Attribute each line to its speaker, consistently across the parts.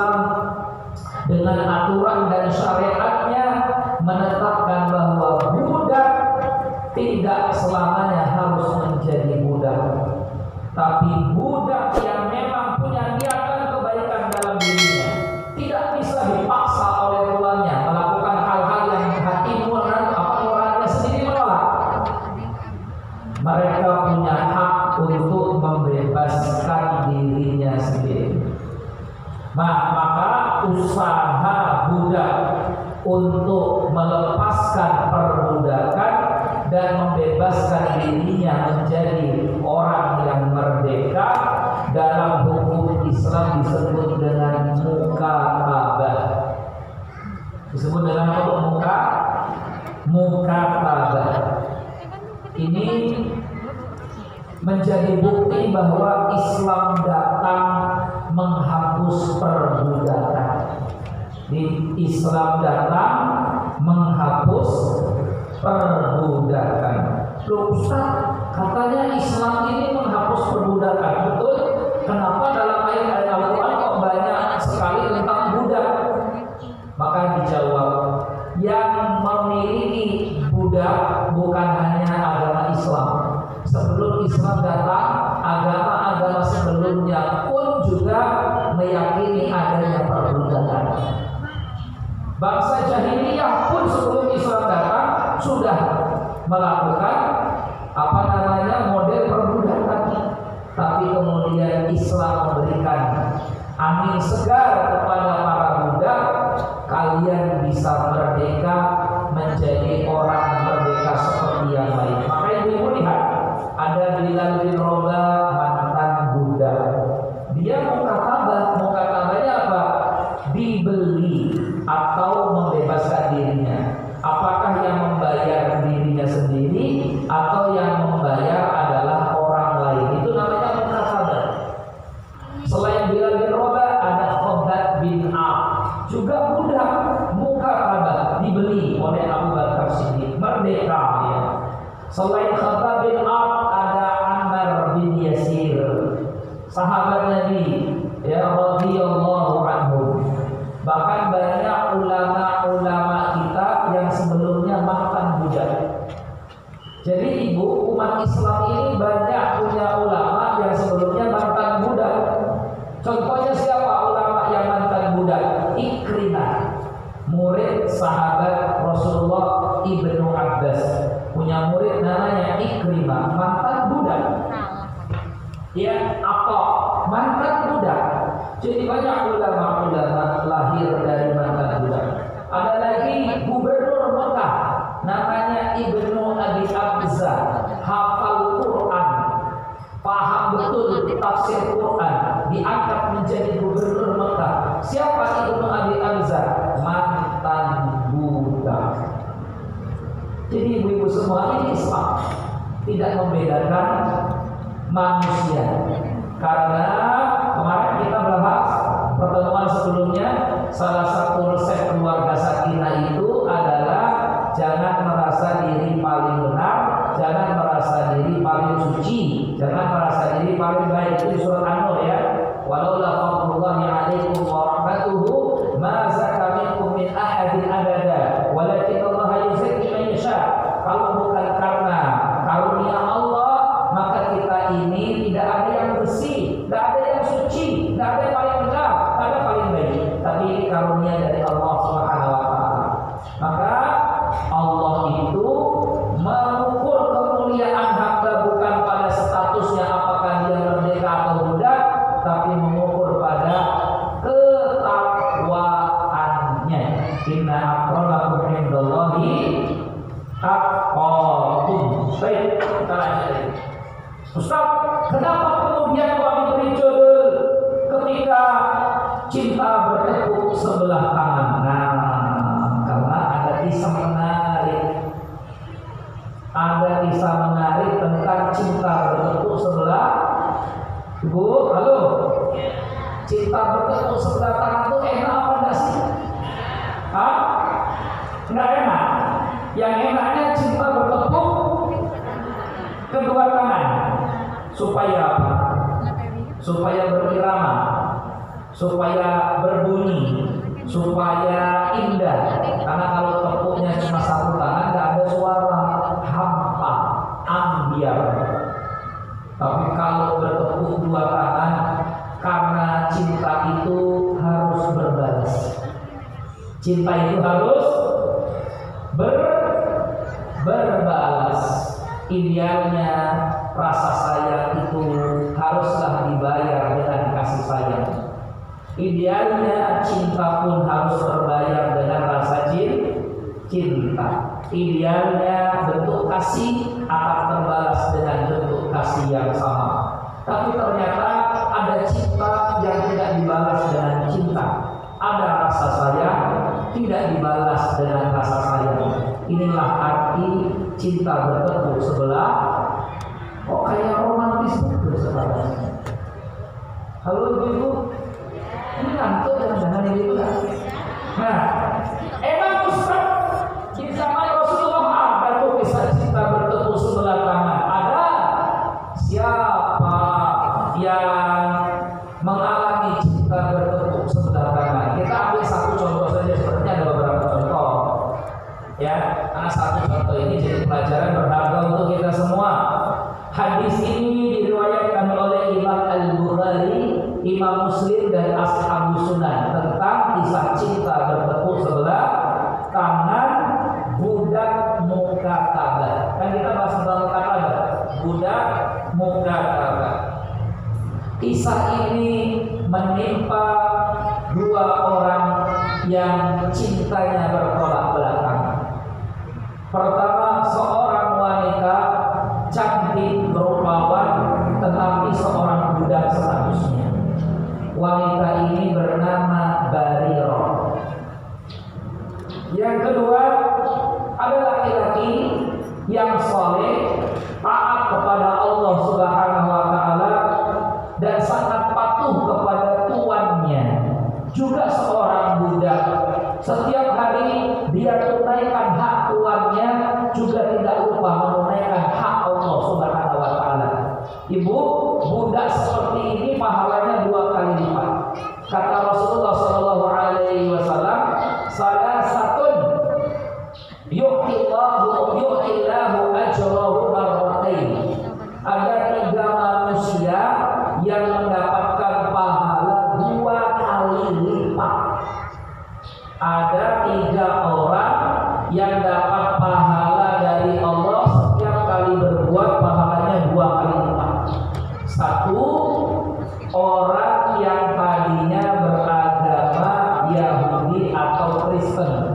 Speaker 1: Islam dengan aturan dan syariatnya menetapkan bahwa budak tidak selamanya harus menjadi budak, tapi budak yang memang punya niatan kebaikan dalam dirinya, tidak bisa dipaksa oleh tuannya melakukan hal-hal yang hati nuraninya sendiri menolak. Mereka punya hak untuk membebaskan dirinya sendiri. Maka usaha budak untuk melepaskan perbudakan dan membebaskan dirinya menjadi orang yang merdeka dalam hukum Islam disebut dengan mukhatabah. Disebut dengan apa? Mukhatabah. Ini menjadi bukti bahwa Islam datang menghapus perbudakan. Islam datang menghapus perbudakan. Loh Ustaz, katanya Islam ini menghapus perbudakan, betul? Kenapa dalam ayat Al-Quran kok banyak sekali tentang budak? Maka dijawab, yang memiliki budak bukan hanya agama Islam. Sebelum Islam datang, agama-agama sebelumnya pun juga meyakini adanya perbudakan. Bangsa jahiliyah pun sebelum Islam datang sudah melakukan model perbudakan. Tapi kemudian Islam memberikan angin segar kepada para budak, kalian bisa merdeka menjadi orang merdeka seperti yang lain. Maka ibu lihat, ada Bilal bin Rabah, mantan budak. Dia mukatabahnya apa? Dibeli atau membebaskan dirinya. Apakah yang membayar dirinya sendiri atau yang membayar adalah orang lain? Itu namanya mukatabah. Selain Bilal bin Rabah, ada Khabbab bin Ab, juga budak mukatabah, dibeli oleh Abu Bakar Siddiq, merdeka ya. Selain Khabbab bin Ab, ada Ammar bin Yasir, sahabat Nabi ya radhiyallahu anhu. Bahkan banyak ulama-ulama kita yang sebelumnya mantan budak. Jadi ibu, umat Islam ini banyak punya ulama yang sebelumnya mantan budak. Contohnya siapa ulama yang mantan budak? Ikrimah, murid sahabat Rasulullah Ibnu Abbas, punya murid namanya Ikrimah, mantan budak. Ya, apa? Mantan budak. Jadi banyak ulama-ulama lahir dari mantan budak. Ada lagi gubernur Mekah, namanya Ibnu Abi Abza, hafal Quran, paham betul tafsir Quran, diangkat menjadi gubernur Mekah. Siapa Ibnu Abi Abza? Mantan budak. Jadi ibu-ibu semua, ini Islam tidak membedakan manusia. Karena kemarin kita bahas pertemuan sebelumnya, salah satu resep keluarga sakinah itu adalah jangan merasa diri paling benar, jangan merasa diri paling suci, jangan merasa diri paling baik. Itu surat An-Nur ya. Walaula fadlullahi 'alaikum wa rahmatuhu ma zaka minkum min ahadin abada walakin Allah yuzakki man yasha. Kalau bukan karena karunia Allah, maka kita ini tidak ada yang bersih, tidak ada yang suci, tidak ada yang paling benar, tidak ada paling baik. Tapi ini karunia dari Allah Subhanahu wa taala. Maka Allah itu mengukur kemuliaan hamba bukan pada statusnya apakah dia merdeka atau budak, tapi mengukur pada ketakwaannya. Inna akramakum indallahi atqakum. Baik, kita lanjut. Ustaz, kenapa kemudian kami beri judul ketika cinta bertepuk sebelah tangan? Nah, karena ada kisah menarik. Ada kisah menarik tentang cinta bertepuk sebelah. Ibu, halo. Cinta bertepuk sebelah tangan itu enak apa enggak sih? Hah? Enggak enak. Yang enaknya cinta bertepuk kedua tangan. Supaya apa? Supaya berirama, supaya berbunyi, supaya indah. Karena kalau tepuknya cuma satu tangan nggak ada suara, hampa, ambiar. Tapi kalau bertepuk dua tangan, karena cinta itu harus berbalas. Cinta itu harus berbalas. Idealnya rasa sayang itu haruslah dibayar dengan kasih sayang. Idealnya cinta pun harus berbayar dengan rasa cinta. Idealnya bentuk kasih akan terbalas dengan bentuk kasih yang sama. Tapi ternyata ada cinta yang tidak dibalas dengan cinta. Ada rasa sayang tidak dibalas dengan rasa sayang. Inilah arti cinta bertepuk sebelah. Kok kayak romantis betul sebenarnya. Halo ibu, ini ngantuk jangan itu kan? Nah, emang Ustaz di zaman Rasulullah ada tuh kisah cinta bertepuk sebelah tangan? Ada. Siapa yang mengalami cinta bertepuk sebelah tangan? Kita ambil satu contoh saja, sebenarnya ada beberapa contoh. Ya, karena satu contoh ini jadi pelajaran berharga untuk kita semua. Hadis ini diriwayatkan oleh Imam Al-Bukhari, Imam Muslim dan Ashabus Sunan tentang kisah cinta bertepuk sebelah tangan budak mukatabah. Kan kita bahas tentang mukatabah, budak mukatabah. Kisah ini menimpa dua orang yang cintanya bertolak belakang. Pertama, seorang wanita cantik berupawan, tetapi seorang budak statusnya. Wanita ini bernama Barirah. Yang kedua, ada laki-laki yang saleh, taat kepada Allah Subhanahu wa taala dan sangat patuh kepada tuannya. Juga seorang budak. Setiap hari dia tunaikan hak tuannya, juga tidak lupa menunaikan hak Allah Subhanahu wa taala. Ibu, budak seperti ini pahalanya 2 kali lipat. Kata Rasulullah sallallahu alaihi wasallam, salasatun yu'tillahu ajrahu marratain. Ada 3 manusia yang mendapatkan pahala 2 kali lipat. Ada 3 orang yang dapat pahala dari Allah setiap kali berbuat, pahalanya 2 kali lipat. 1, orang yang tadinya beragama Yahudi atau Kristen,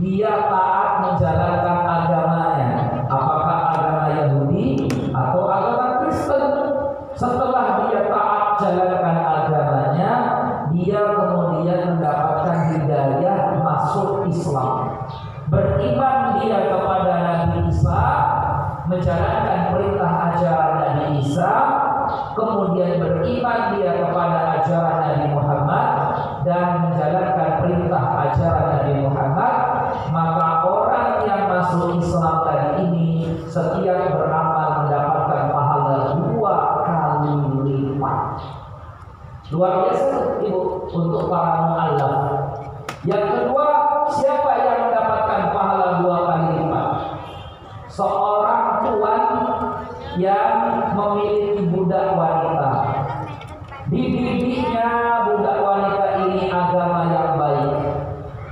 Speaker 1: dia taat menjalankan agamanya, apakah agama Yahudi atau agama Kristen. Setelah dia taat jalankan agamanya, dia kemudian mendapatkan hidayah masuk Islam. Beriman dia kepada Nabi Isa, menjalankan perintah ajaran Nabi Isa, kemudian beriman dia kepada ajaran Nabi Muhammad dan menjalankan perintah ajaran Nabi Muhammad. Maka orang yang masuk Islam tadi ini setiap beramal mendapatkan pahala 2 kali lipat. Luar biasa ibu untuk para mu'allaf. Yang kedua, siapa yang mendapatkan pahala 2 kali lipat? Seorang tuan yang memiliki budak wanita. Dididiknya budak wanita ini agama yang baik,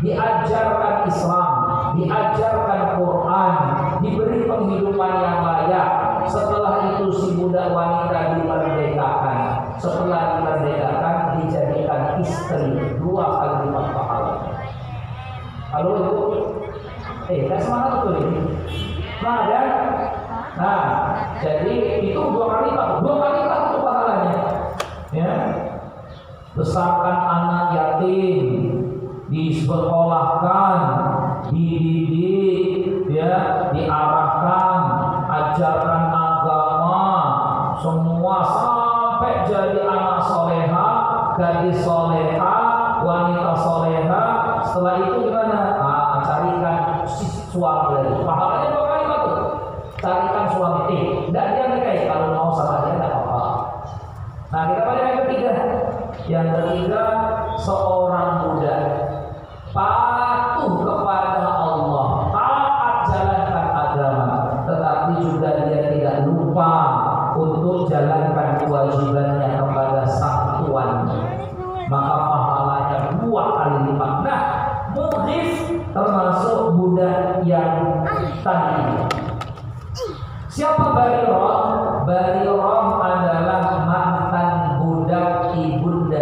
Speaker 1: diajarkan Islam, diajarkan Quran, diberi penghidupan yang layak. Setelah itu si budak wanita dimerdekakan. Setelah dimerdekakan dijadikan istri, 2 kali lipat pahala. Halo ibu, kan semangat betul ini. Nah, dan jadi itu 2 kali lipat, 2 kali lipat itu pahalanya. Ya, besarkan anak yatim, disekolahkan, dididik, ya, diarahkan, ajarkan agama, semua sampai jadi anak soleha, gadis soleha, wanita soleha. Setelah itu gimana? Carikan suami lagi. Pahalanya 2 kali lipat. Carikan suami. Dan dia nikahi kalau mau sama dia tidak apa-apa. Nah, kita balik yang ketiga. Yang ketiga, seorang budak patuh kepada Allah, taat jalankan agama, tetapi juga dia tidak lupa untuk jalankan kewajibannya kepada sang tuan, maka pahalanya 2 kali lipat. Nah, mughis termasuk budak yang tadi. Siapa Barirah? Barirah adalah mantan budak ibunda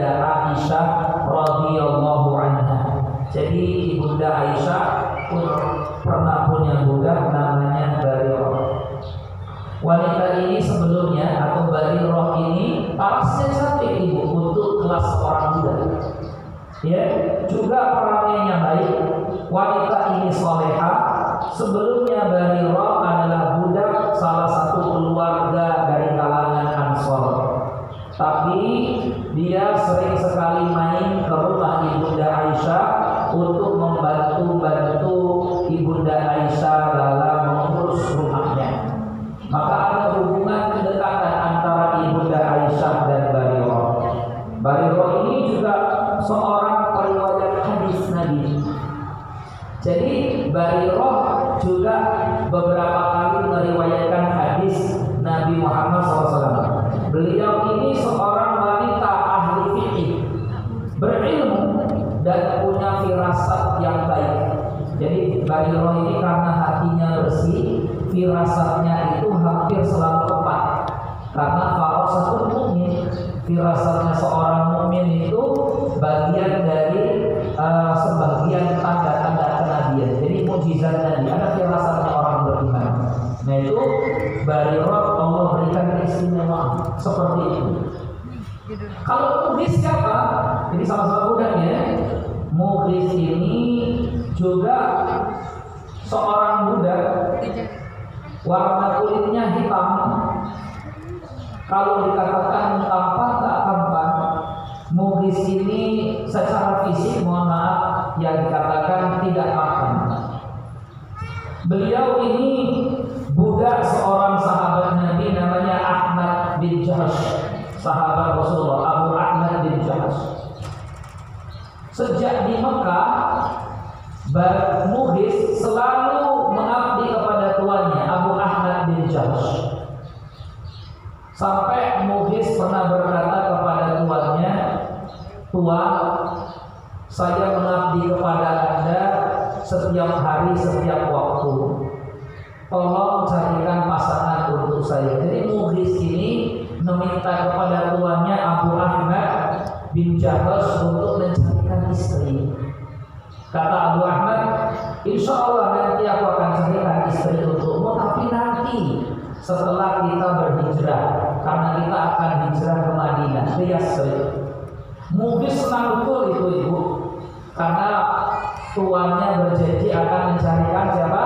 Speaker 1: Aisyah radhiyallahu anha. Jadi ibunda Aisyah pun pernah punya budak namanya Barirah. Wanita ini sebelumnya atau Barirah ini parasnya cantik ibu untuk kelas orang budak. Ya, juga peranainya baik. Wanita ini solehah. Sebelumnya Barirah adalah budak salah satu keluarga dari kalangan Ansor. Tapi dia sering sekali main ke rumah ibunda Aisyah untuk membantu ibunda Aisyah dalam mengurus rumahnya. Maka ada hubungan kedekatan antara ibunda Aisyah dan Barirah. Barirah ini juga seorang periwayat hadis Nabi. Jadi Barirah juga beberapa kali meriwayatkan hadis Nabi Muhammad SAW. Beliau ini seorang wanita ahli fikih, berilmu dan punya firasat yang baik. Jadi Barirah ini karena hatinya bersih, firasatnya itu hampir selalu tepat. Karena farasatul mukmin, firasatnya seorang mukmin itu bagian dari sebagian tanda-tanda kenabian. Jadi mukjizat Nabi, ada firasatnya orang beriman. Nah itu Barirah Allah berikan keistimewaan seperti itu. Kalau mughis siapa? Jadi sama-sama budaknya. Mughis ini juga seorang budak, warna kulitnya hitam. Kalau dikatakan tampan tak tampan, mughis ini secara fisik mohon maaf yang dikatakan tidak makan. Beliau ini budak seorang sahabat Nabi namanya Ahmad bin Jahash, sahabat Rasulullah Abu Ahmad bin Jahash. Sejak di Mekah, mughis selalu mengabdi kepada tuannya Abu Ahmad bin Jahash. Sampai mughis pernah berkata kepada tuannya, "Tuan, saya mengabdi kepada Anda setiap hari, setiap waktu. Tolong carikan pasangan untuk saya." Jadi mughis ini meminta kepada tuannya Abu Ahmad bin Jahash untuk mencarikan istri. Kata Abu Ahmad, "Insya Allah nanti aku akan carikan istri untukmu, tapi nanti setelah kita berhijrah, karena kita akan hijrah ke Madinah, ke Yasrib." Mughis senang betul itu ibu, karena tuannya berjanji akan mencarikan siapa?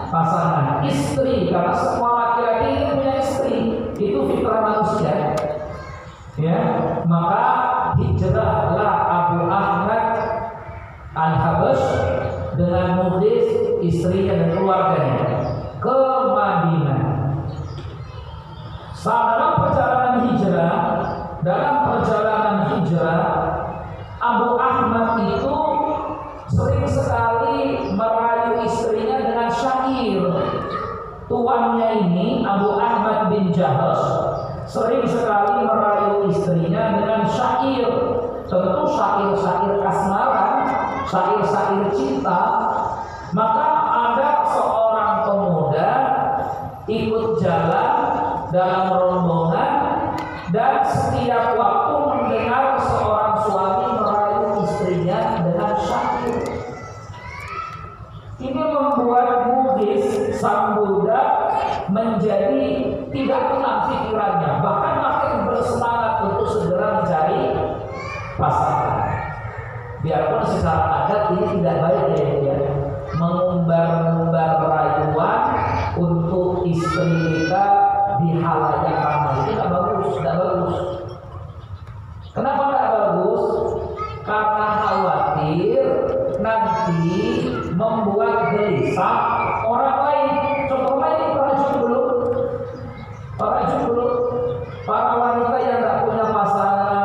Speaker 1: Pasangan istri, karena semua laki-laki itu punya istri, itu fitrah manusia. Ya, maka hijrahlah Abu Ahmad Al-Habash dengan mughis, istrinya dan keluarganya ke Madinah. Dalam perjalanan hijrah, Abu Ahmad itu sering sekali merayu istrinya dengan syair. Tuannya ini Abu Ahmad bin Jahash sering sekali merayu istrinya dengan syair. Tentu syair-syair kasmaran, syair-syair cinta. Maka ada seorang pemuda ikut jalan dalam rombongan dan setiap waktu mendengar seorang suami merayu istrinya dengan syair. Ini membuat mughis sang budak menjadi tidak tenang pikirannya, bahkan makin bersemangat untuk segera mencari pasangan. Biarpun secara adat ini tidak baik ya, mengumbar-umbar rayuan untuk istri kita di halayak ramai, itu tidak bagus, tidak bagus. Kenapa tidak bagus? Karena khawatir nanti membuat gelisah orang lain. Contoh lain, para wanita yang tidak punya pasangan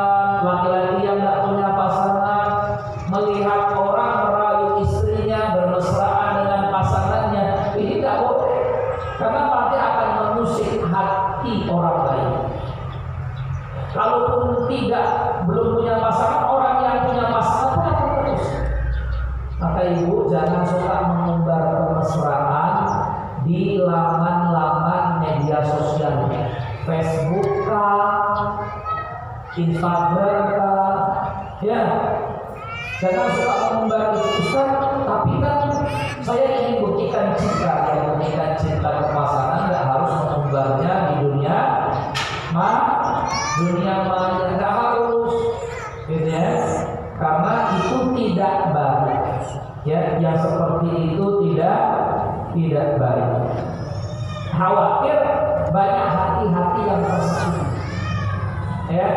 Speaker 1: Instagram kah, ya. Jangan suka mengumbar itu Ustaz, tapi kan saya ingin buktikan cinta. Yang buktikan cinta ke pasangan nggak harus mengumbarnya di dunia maya, nggak harus, gitu ya. Karena itu tidak baik, ya. Yang seperti itu tidak baik. Khawatir banyak hati-hati yang tersakiti, ya.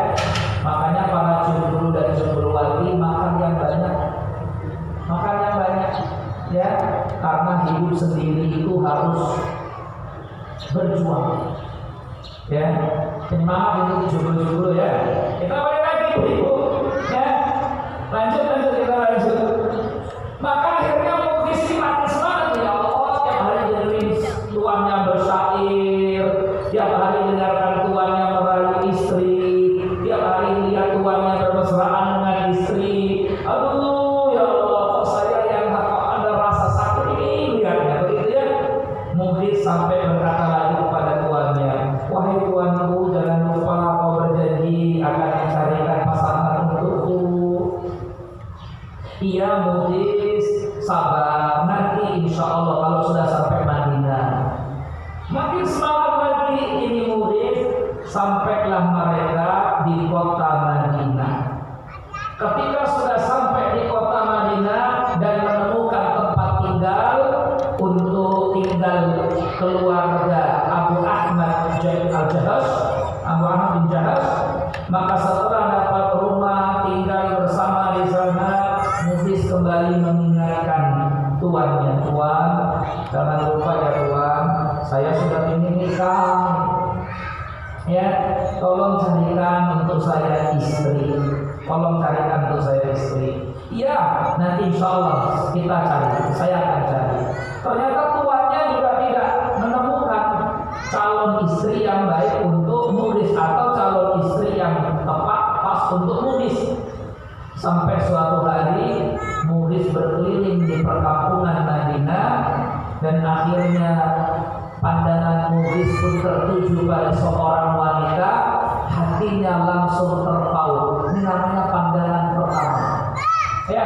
Speaker 1: Makanya para jomblo dan jomblowati makan yang banyak, ya. Karena hidup sendiri itu harus berjuang, ya. Semangat untuk jomblo-jomblo, ya. Kita balik lagi ibu, ya. Lanjut kita lanjut. Maka akhirnya muklis mati semangat, ya Allah. Tiap hari dengerin tuannya bersyair, tiap hari dengarkan tuannya merayu istri, tiap hari lihat tuannya bermesraan dengan istri. Aduh, ya Allah, kok saya yang ada rasa sakit ini lihatnya, begitu ya. Muklis sampai berkata lagi kepada tuannya, wahai tuanku, jangan lupa kau berjanji akan mencarikan pasangan untukku. Iya muklis, sabar, nanti insya Allah kalau sudah sampai Madinah. Makin semangat lagi ini muklis, sampailah mereka di kota Madinah. Ketika sudah sampai di kota Madinah dan menemukan tempat tinggal untuk tinggal keluarga Abu Ahmad bin Jahash, maka setelah dapat rumah tinggal bersama di sana, muklis kembali mengingatkan tuannya, tuan, jangan lupa ya tuan, saya sudah ingin nikah, ya, tolong carikan untuk saya istri, iya, nanti insya Allah kita cari, saya akan cari. Ternyata tuannya juga tidak menemukan calon istri yang baik untuk muklis atau calon istri yang tepat pas untuk muklis. Sampai suatu hari muklis berkeliling di perkampungan Madinah dan akhirnya pandangan muklis pun tertuju pada seorang wanita, hatinya langsung terpaut. Ini namanya pandangan pertama. Ya,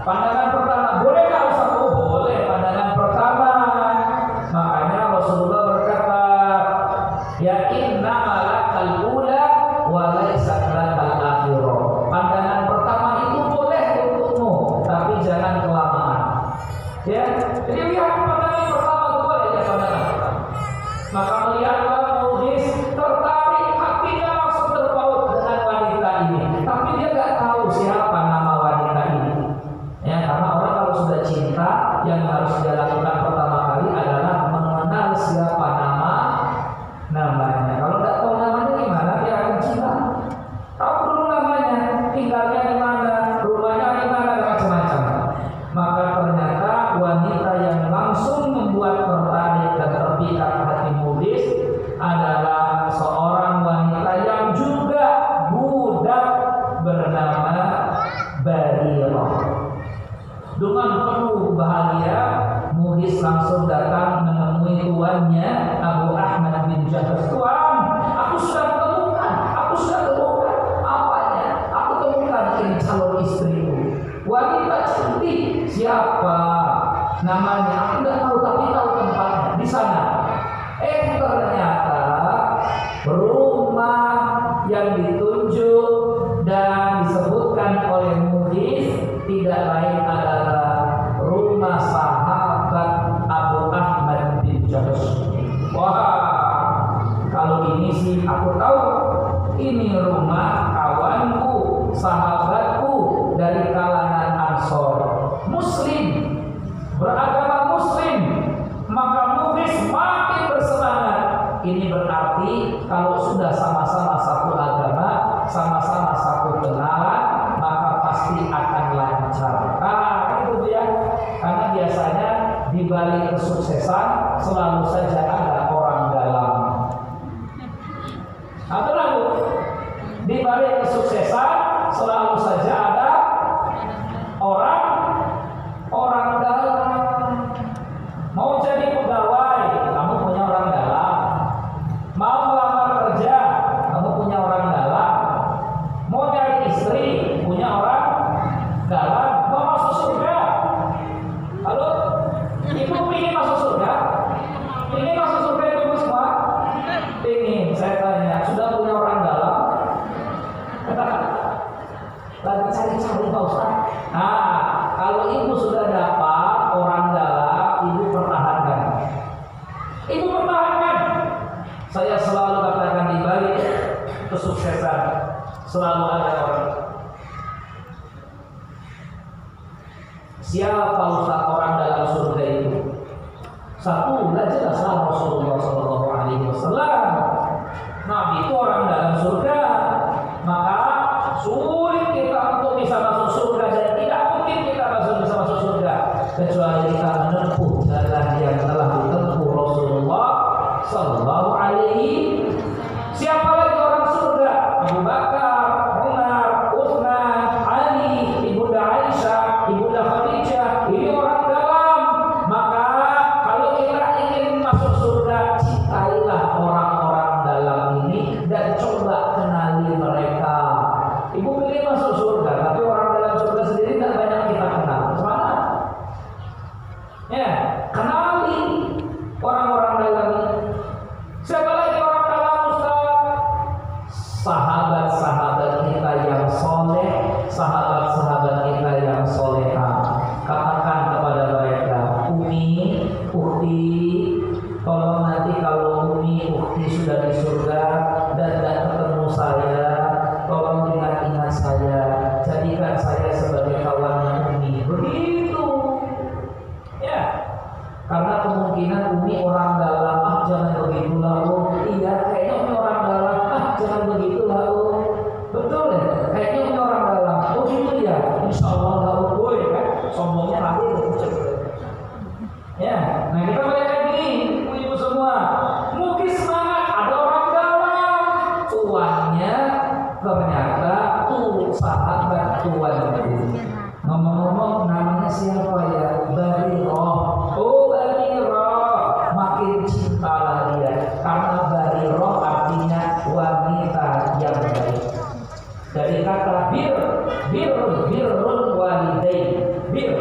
Speaker 1: pandangan pertama. Boleh nggak Ustaz? Oh, boleh, pandangan pertama. Makanya Rasulullah berkata, ya inna malakal ula wa laisa lakal akhirah. Pandangan pertama itu boleh untukmu, tapi jangan kelamaan. Ya, jadi lihat pandangan pertama itu boleh ya, pandangan pertama. Maka melihatlah muklis tertarik, hatinya langsung terpaut dengan wanita ini. Tapi dia nggak tahu siapa nama wanita ini. Ya, karena orang kalau sudah cinta, yang harus dia lakukan pertama kali adalah mengenal siapa namanya. Kalau nggak tahu namanya gimana dia akan cinta? Tahu dulu namanya, tinggalnya di mana, rumahnya di mana, macam-macam. Maka ternyata wanita yang langsung membuat tertarik dan terpikat hati muklis adalah seorang wanita yang juga budak bernama Barirah. Dengan penuh bahagia, muklis langsung datang menemui tuannya Abu Ahmad bin Jahash. Tuan, aku sudah temukan. Apanya? Aku temukan ini calon istriku. Wanita cantik. Siapa namanya? Aku tidak tahu, tapi tahu tempatnya di sana. Ternyata rumah yang ditunjuk dan disebutkan oleh muklis tidak lain adalah rumah sahabat Abu Ahmad bin Jahash. Wah, kalau ini sih aku tahu, ini rumah kawanku, sahabatku dari kalangan Ansor, Muslim, beragama Muslim. Maka muklis makin bersemangat. Ini berarti kalau sudah sama-sama satu agama, sama-sama satu kenalan, maka pasti akan lancar. Itu dia. Karena biasanya di balik kesuksesan selalu saja ada orang dalam. Atau lalu di balik kesuksesan selalu saja ada orang dalam. Mau jadi pegawai, kamu punya orang dalam. Mau melamar kerja, kamu punya orang dalam. Nah, kalau ibu sudah dapat orang dalam, ibu pertahankan. Ibu pertahankan. Saya selalu katakan di balik kesuksesan selalu ada orang. Siapa Ustaz orang dalam surga itu? Satu, jelaslah Rasulullah SAW. Nabi itu orang dalam surga. Maka sulit kita untuk bisa masuk surga dan tidak mungkin kita bisa masuk surga kecuali kita menempuh jalan yang telah ditempuh Rasulullah Sallallahu Alaihi. Siapa lagi orang surga? Abu Bakar, Umar, Utsman, Ali, Ibunda Aisyah, Ibunda Khadijah. Ini orang dalam. Maka kalau kita ingin masuk surga, cintailah orang-orang dalam ini dan coba kenali mereka. Ibu pilih masuk surga, tapi orang dalam surga sendiri tidak banyak kita kenal. Bagaimana? Ya, kenali orang-orang dalam ini. Siapa lagi orang dalam, Ustaz? Sahabat-sahabat kita yang soleh, sahabat-sahabat kita yang soleha. Katakan kepada mereka, Umi, Ukti, tolong nanti kalau Umi, Ukti sudah di surga dan tidak ketemu saya, tolong ingat saya, jadikan saya sebagai kawannya Umi. Begitu. Ya. Karena kemungkinan Umi orang dalam, jangan begitu lalu. Iya, kayaknya Umi orang dalam, jangan begitu lalu. Betul ya? Kayaknya Umi orang dalam. Oh gitu ya. Insya Allah lalu boy kan. Sombongnya nanti itu. Ya. Nah kita balik lagi, ibu-ibu semua. Mungkin semangat ada orang dalam. Tuannya ternyata tuh sahabat tuanku. Ngomong-ngomong namanya siapa ya? Bariroh. Oh Bariroh, makin cintalah dia karena Bariroh artinya wanita yang baik. Dari kata birrul walidain, bir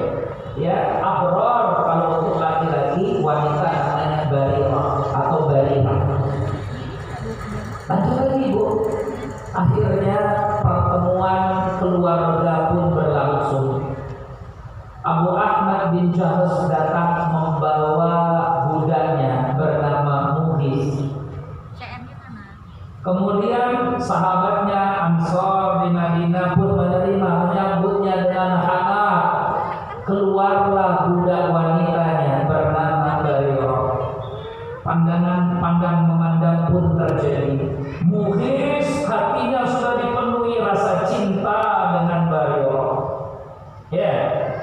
Speaker 1: ya, abror kalau untuk laki-laki, wanita namanya Bariroh atau Barirah. Lanjut lagi Bu. Akhirnya pertemuan keluarga pun berlangsung. Abu Ahmad bin Jahsh datang membawa budaknya bernama Muhis. Kemudian sahabatnya Ansor di Madinah pun menerima, menyambutnya dengan hangat. Keluarlah budak wanitanya bernama Bariroh. Pandangan pandang memandang pun terjadi. Muhis hatinya sudah dipenuhi rasa cinta dengan Bariroh. Ya,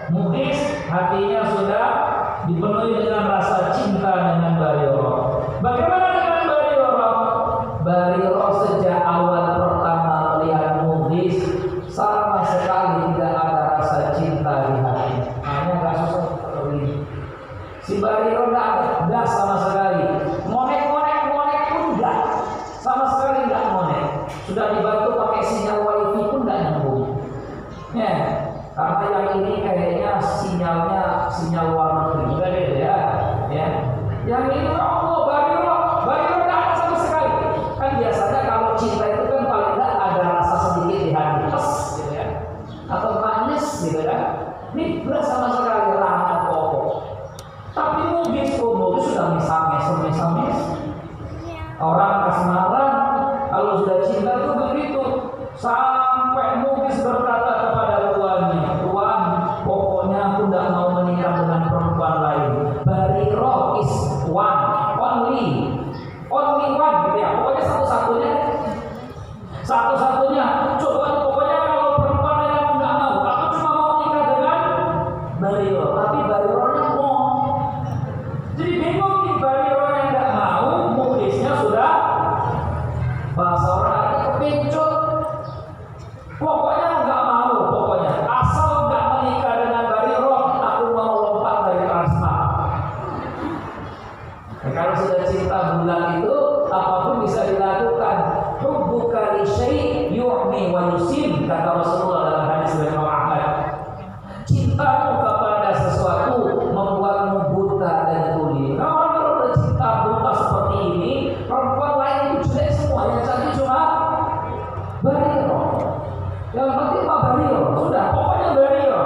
Speaker 1: Muhis hatinya sudah dipenuhi dengan rasa cinta dengan Bariroh. Bagaimana dengan Bariroh? Bariroh sejak awal pertama melihat Muhis sama sekali tidak ada rasa cinta di hati. Hanya gak susah terlalu. Si Bariroh tidak ada sama sekali. Monek pun enggak. Sama sekali enggak monek. Sudah dibantu pakai sinyal wifi pun enggak nyambung. Ya, karena yang ini kayaknya sinyal warna juga deh ya. Ya. Yang ini Allah Bariroh enggak ada sama sekali. Kan biasanya kalau cinta itu kan paling enggak ada rasa sedikit di hati, gitu ya. Atau manis gitu ya. Ini berat sama sekali rasa pokok. Tapi Muhis sudah mes. Orang kasmaran kalau sudah cinta itu begitu. Sampai Muhis berkata kepada tuannya, Tuan, pokoknya aku tidak mau menikah dengan perempuan lain. Bariroh is one, only one gitu ya. Pokoknya satu-satunya. Coba pokoknya kalau perempuan lain aku tidak mau. Aku cuma mau nikah dengan Bariroh. Tapi Barirohnya mau. Jadi bingung nih, Bariroh yang tidak mau, Muhisnya sudah bahasa orang kepincut. Pokoknya nggak mau, asal nggak menikah dengan Bariroh, aku mau lompat dari asma. Nah, kalau sudah cinta bulan itu, apapun bisa dilakukan. Hubbuka li syai' yu'mi wa yusim, kata Rasulullah dalam hadis riwayat Ahmad. Cintamu kepada sesuatu membuatmu buta dan tuli. Kalau udah cinta buta seperti ini, perempuan lain itu jelek semua, yang cantik cuma Bariroh. Yang penting Pak Bariroh, sudah pokoknya Bariroh.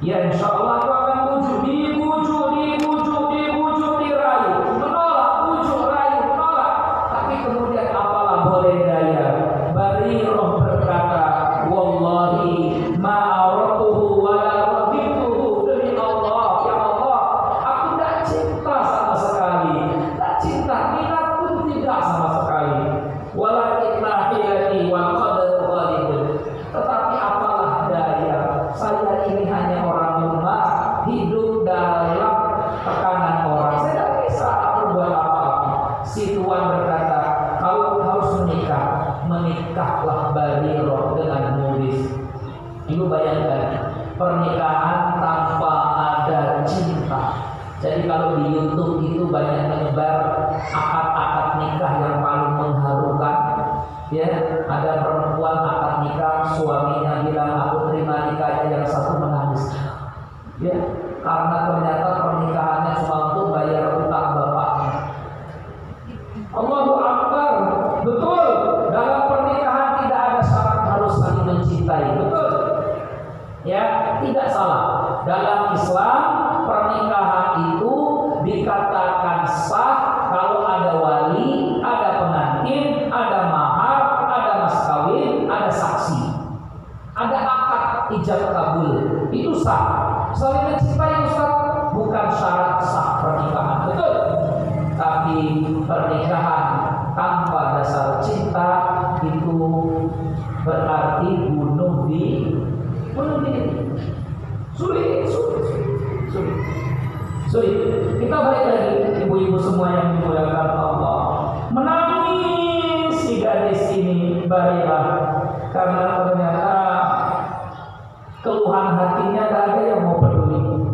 Speaker 1: Ya insya Allah aku akan dibujuk, dirayu, menolak, bujuk, rayu, menolak. Tapi kemudian apalah boleh daya. Barirah berkata, wallahi ma'aratuhu wa la radituhu. Demi Allah, ya Allah, aku tak cinta sama sekali. Tak cinta, minat pun tidak sama sekali. Walakin lahiyati wal qadar ghalibun. Tetapi apalah daya, saya ini hanya orang lemah, hidup dalam tekanan orang. Saya tidak bisa berbuat apa-apa. Si tuan berkata, kalau harus menikah, menikahlah Barirah dengan Mughis. Ibu bayangkan, pernikahan tanpa ada cinta. Jadi kalau di YouTube itu banyak menyebar akad-akad nikah yang paling mengharukan. Ya, ada perempuan akad nikah, suaminya bilang aku terima nikahnya, yang satu menangis. Ya, karena ternyata pernikahannya cuma untuk bayar utang bapaknya. Allahu Akbar. Betul, dalam pernikahan tidak ada syarat harus saling mencintai. Betul. Ya, tidak salah. Dalam Islam pernikahan itu dikatakan sah kalau ada wali, ada pengantin, ada mahar, ada mas kawin, ada saksi, ada akad ijab kabul. Itu sah. Saling mencintai Ustaz bukan syarat sah pernikahan. Betul. Tapi pernikahan tanpa dasar cinta itu berarti bunuh diri. Sulit. Kita balik lagi, ibu-ibu semua yang dimuliakan Allah. Menangis si gadis ini, Barirah, karena ternyata keluhan hatinya gak ada yang mau peduli.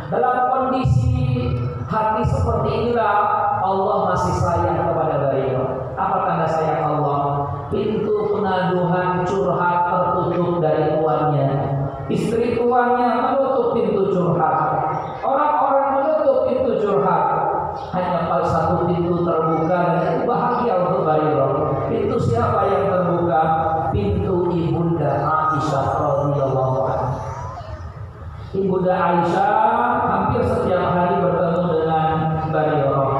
Speaker 1: Dalam kondisi hati seperti inilah Allah masih sayang kepada Barirah. Apa tanda sayang Allah? Pintu pengaduan curhat tertutup dari tuannya. Istri tuannya menutup pintu curhat. Orang-orang menutup pintu curhat. Hanya satu pintu terbuka, dan itu bahagia untuk Barirah. Pintu siapa yang terbuka? Pintu Ibunda Aisyah radhiyallahu anha. Ibunda Aisyah hampir setiap hari bertemu dengan Barirah.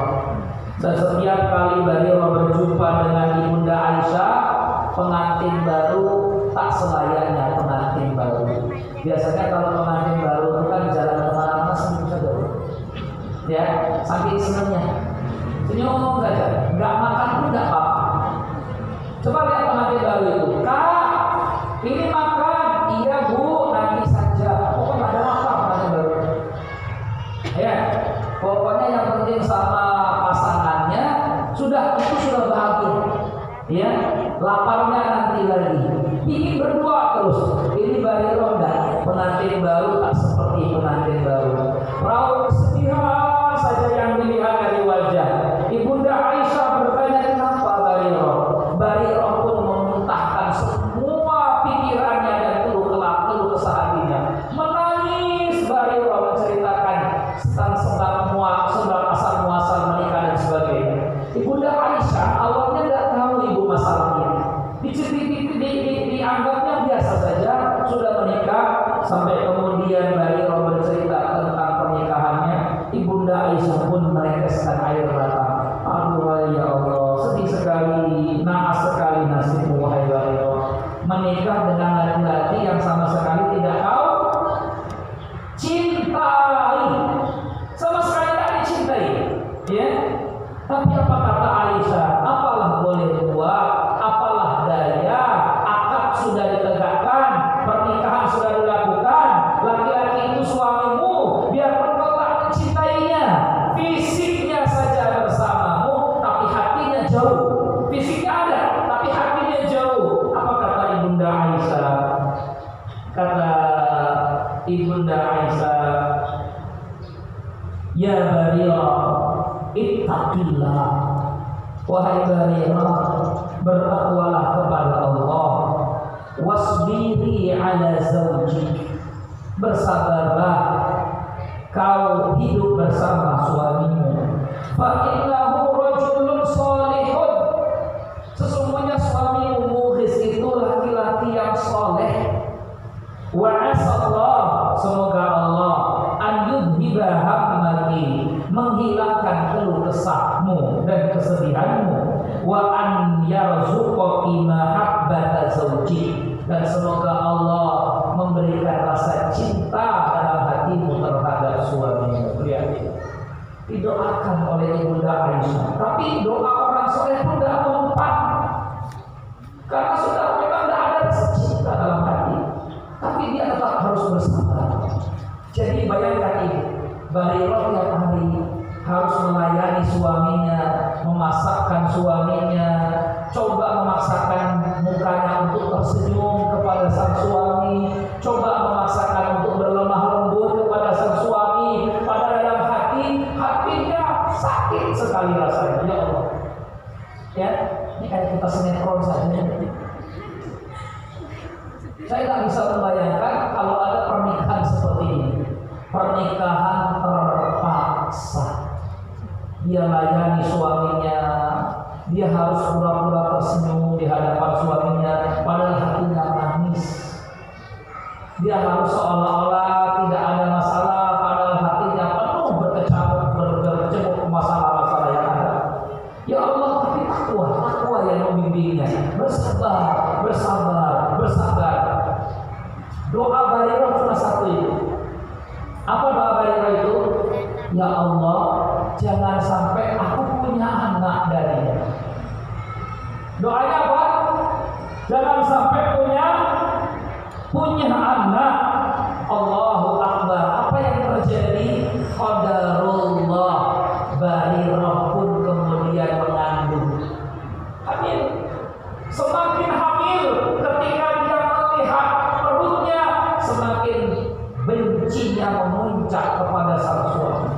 Speaker 1: Setiap kali Barirah berjumpa dengan Ibunda Aisyah, pengantin baru tak selayaknya pengantin baru. Biasanya kalau pengantin baru itu kan jalan kemana-mana senyum saja. Ya, saking senangnya senyum saja, nggak makan pun nggak apa-apa. Coba lihat pengantin baru itu, Kak, ini makan. Iya Bu, nanti saja. Pokoknya ada makan pengantin baru. Ya, pokoknya yang penting sama pasangannya sudah, itu sudah bahagia. Ya, laparnya nanti lagi. Ingin berdua terus. Ini Barirah enggak. Pengantin baru tak seperti pengantin baru. Raut kesedihan saja yang dilihat dari wajah. Ibunda Aisyah bertanya, kenapa Barirah? Barirah pun memuntahkan semua pikirannya dan keluh kesah hatinya. Menangis Barirah menceritakan tentang sebab asal muasal menikah dan sebagainya. Ibunda Aisyah awalnya tidak tahu ibu masalahnya. Dianggapnya biasa saja, sudah menikah. Sampai kemudian Barirah bercerita tentang pernikahannya, Ibunda Aisyah pun meneteskan air mata. Aduh ya Allah, sedih sekali, naas sekali nasibmu wahai Barirah. Menikah dengan laki-laki yang sama sekali tidak tahu cintai, sama sekali tidak dicintai. Ya, tapi apa kata Aisyah? Apalah boleh buat, apalah daya, akad sudah ditegakkan, pernikahan sudah dilakukan. Laki-laki itu suamimu, biarpun kau tak mencintainya, fisiknya saja bersamamu, tapi hatinya jauh. Fisiknya ada, tapi hatinya jauh. Apa kata Ibunda Aisyah? Kata Ibunda Aisyah, ya Barirah, ittaqillah. Wahai Barirah, bertakwalah kepada Allah. Wasbiri ala zawjik, bersabarlah kau hidup bersama suamimu. Fa innahu rajulun salihun, sesungguhnya suamimu Mughis itu laki-laki yang soleh. Wa asallah, semoga kesedihanmu, wa an yarzuqaki mahabbata zauji, dan semoga Allah memberikan rasa cinta dalam hatimu terhadap suamimu. Lihat, didoakan oleh Ibunda Aisyah, tapi doa orang soleh pun tidak mempan, karena sudah memang tidak ada rasa cinta dalam hati, tapi dia tetap harus bersabar. Jadi bayangkan ini, Barirah tiap hari harus melayani suaminya, memasakkan suaminya, coba memaksakan mukanya untuk tersenyum kepada sang suami, coba memaksakan untuk berlemah lembut kepada sang suami, pada dalam hatinya sakit sekali rasanya. Ya Allah, ya, ini kayak kita sinetron saja. Saya tak bisa membayangkan kalau ada pernikahan seperti ini, pernikahan terpaksa. Dia layani suaminya, dia harus pura-pura tersenyum di hadapan suaminya, padahal hatinya manis. Dia harus seolah-olah tidak ada masalah, padahal hatinya penuh berkecamuk masalah-masalah yang ada. Ya Allah, tapi takwa yang membimbingnya. Bersabar. Doa Barirah cuma satu itu. Apa doa Barirah itu? Ya Allah, jangan sampai aku punya anak darinya. Doanya apa? Jangan sampai punya anak. Allahu Akbar. Apa yang terjadi? Qadarullah, Barirah pun kemudian mengandung. Hamil. Semakin hamil, ketika dia melihat perutnya, semakin bencinya memuncak kepada sang suami.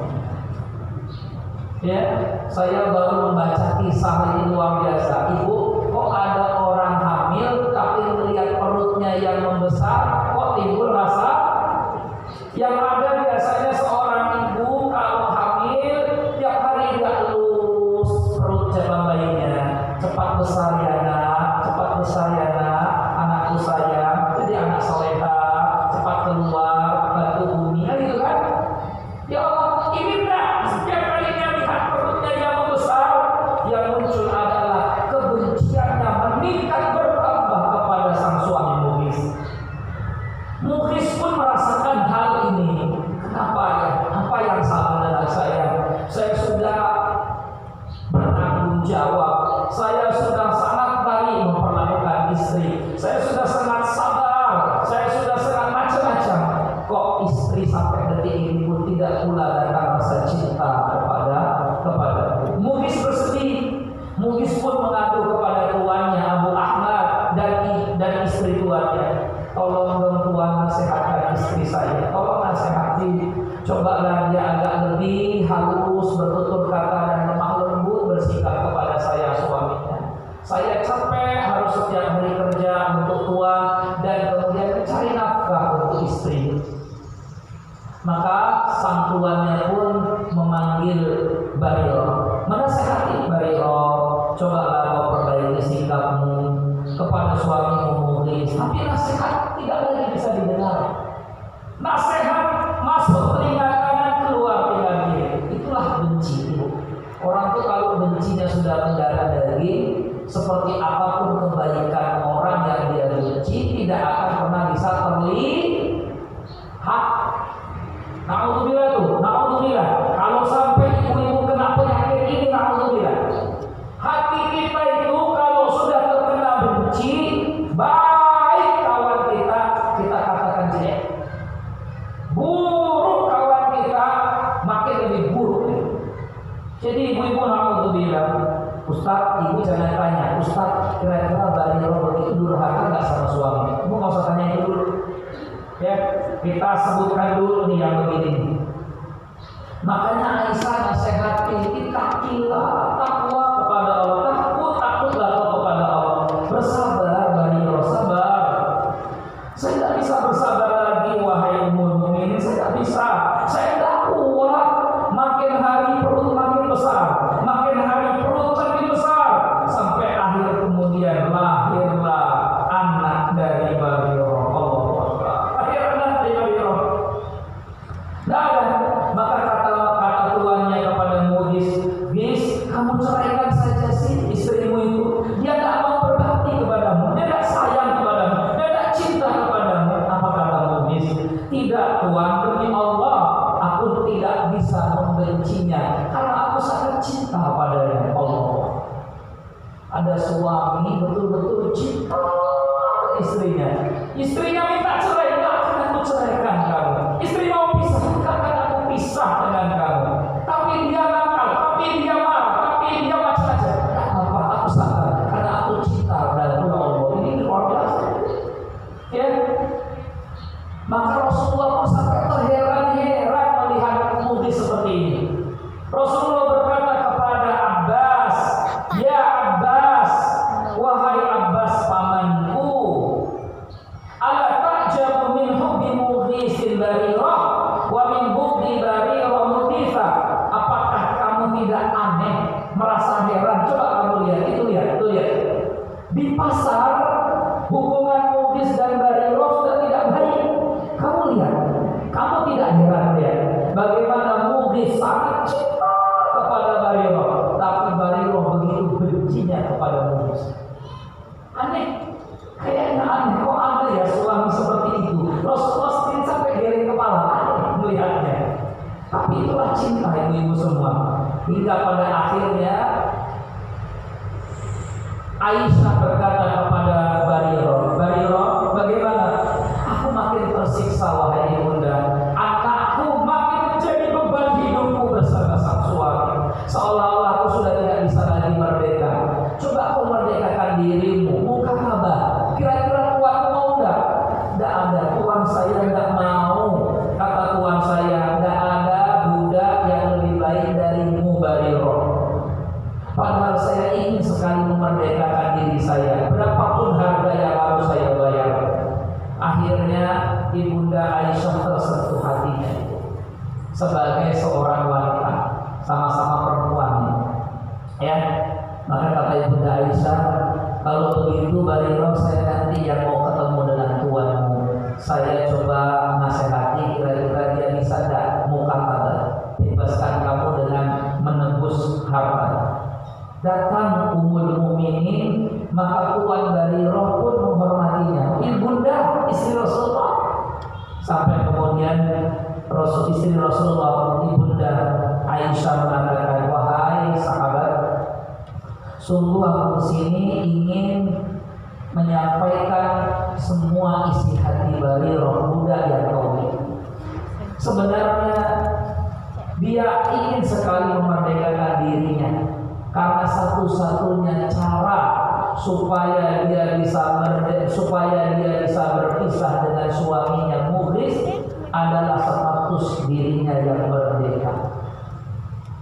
Speaker 1: Ya, saya baru membaca kisah ini luar biasa. Ibu, kok ada orang hamil tapi melihat perutnya yang membesar, kok timbul rasa? Yang ada biasanya seorang ibu kalau hamil tiap hari dia elus perut jalan bayinya. Cepat besar ya nak, anakku sayang, jadi anak soleha, cepat keluar, bantu bumi, gitu kan? Ya Allah, ini enggak, setiap kalinya lihat perutnya yang membesar, yang muncul adalah kebenciannya meningkat bertambah kepada sang suami Mughis. Mughis pun merasakan hal ini. Kenapa ya? Apa yang salah dengan saya? Saya sudah bertanggung jawab, saya sudah sangat baik memperlakukan istri, saya sudah sangat sabar, saya sudah sangat macam-macam. Kok istri sampai detik ini pun tidak pula datang rasa cinta kepada Mughis bersedih. Mughis pun mengadu kepada tuannya Abu Ahmad dan istri tuannya. Tolong dong tuan, nasihatkan istri saya, tolong nasihati, cobalah dia agak lebih halus bertutur kata dan lemah lembut bersikap kepada saya suaminya. Saya capek harus setiap hari kerja untuk tuan dan kemudian mencari nafkah untuk istri. Maka sang tuannya pun memanggil Barirah, menasihati Barirah, cobalah kau perbaiki sikapmu kepada suamimu Mughis. Tapi nasihat tidak lagi bisa didengar. Nasihat masuk telinga kanan, keluar telinga kiri. Itulah benci, ibu. Orang tuh kalau bencinya sudah mendarah daging, seperti apapun kebaikan orang yang dia benci tidak akan pernah bisa terlihat. Na'udzubillah tuh, na'udzubillah. Kalau sampai ibu-ibu kena penyakit ini, na'udzubillah. Hati kita itu kalau sudah terkena benci, baik kawan kita katakan jelek. Buruk kawan kita, makin lebih buruk. Jadi ibu-ibu na'udzubillah. Ustaz, ibu jangan tanya, Ustaz kira-kira Barirah begitu durhaka nggak sama suami? Ibu nggak usah tanya itu dulu. Ya, kita sebutkan dulu nih yang begini. Makanya Aisyah nasihati, ittaqillah, takwa kepada Allah, takutlah kepada Allah. Bersabar Barirah, sabar. Saya tidak bisa bersabar lagi wahai ummul mukminin, saya tidak bisa. Saya tidak kuat. Makin hari perut makin besar, makin hari perut makin besar, sampai akhir kemudian lahirlah anak dari Barirah. Maka kata tuannya kepada Mughis, kamu ceraikan Tuhan, demi Allah, aku tidak bisa membencinya karena aku sangat cinta padanya. Allah. Ada suami betul-betul cinta istrinya. Istrinya minta cerai, enggak akan aku ceraikan kamu. Istri mau pisah, enggak akan aku pisah dengan kamu. Tapi dia nakal, tapi dia marah, tapi dia macam-macam. Apa? Aku sabar karena aku cinta pada Allah. Ini luar biasa. Ya. Maka Rasulullah pun sampai terheran-heran melihat mukjizat seperti ini. Rasulullah berkata kepada Abbas, "Ya Abbas, wahai Abbas pamanku, ala ta'jabu min hubbi mughithin barirah wa min hubbi barirah mudhifa." Apakah kamu tidak aneh, merasa heran? Coba kamu lihat, itu lihat. Di pasar hubungan Mughis dan Barirah sudah tidak baik. Kamu lihat, kamu tidak heran ya bagaimana Mughis sangat cinta kepada Barirah, tapi Barirah begitu bencinya kepada Mughis. Aneh, kayaknya aneh. Kok ada ya suami seperti itu? Rasulullah sendiri sampai geleng kepala melihatnya. Tapi itulah cinta ibu-ibu semua. Hingga pada akhirnya Aisyah berkata kepada Barirah, "Barirah, bagaimana? Aku makin tersiksa wahai ibunda. Anakku makin menjadi beban hidupku bersama sang suami. Seolah-olah aku sudah tidak bisa lagi merdeka. Coba aku merdekakan dirimu. Muka kabar. Kira-kira tuanmu mau enggak?" "Enggak ada, tuan saya enggak mau." Kata tuan saya, "Enggak ada budak yang lebih baik darimu, Barirah. Padahal saya ingin sekali memerdekakan diri saya, berapapun harga yang harus saya bayar." Akhirnya ibunda Aisyah tersentuh hatinya sebagai seorang wanita, sama-sama perempuan, ya. Maka kata ibunda Aisyah, "Kalau begitu Barirah, saya nanti yang mau ketemu dengan tuanmu. Saya coba nasihati, kira-kira dia bisa tidak muka kabar bebaskan kamu dengan menebus harta." Datang Ummul Mukminin, maka tuan Barirah pun menghormatinya. Ibunda, istri Rasulullah. Sampai kemudian istri Rasulullah, ibunda Aisyah mengatakan, "Wahai sahabat, sungguh aku kesini ingin menyampaikan semua isi hati Barirah, budak yang kau. Sebenarnya dia ingin sekali memerdekakan dirinya, karena satu-satunya cara supaya dia bisa berpisah dengan suaminya Mughis adalah status dirinya yang merdeka.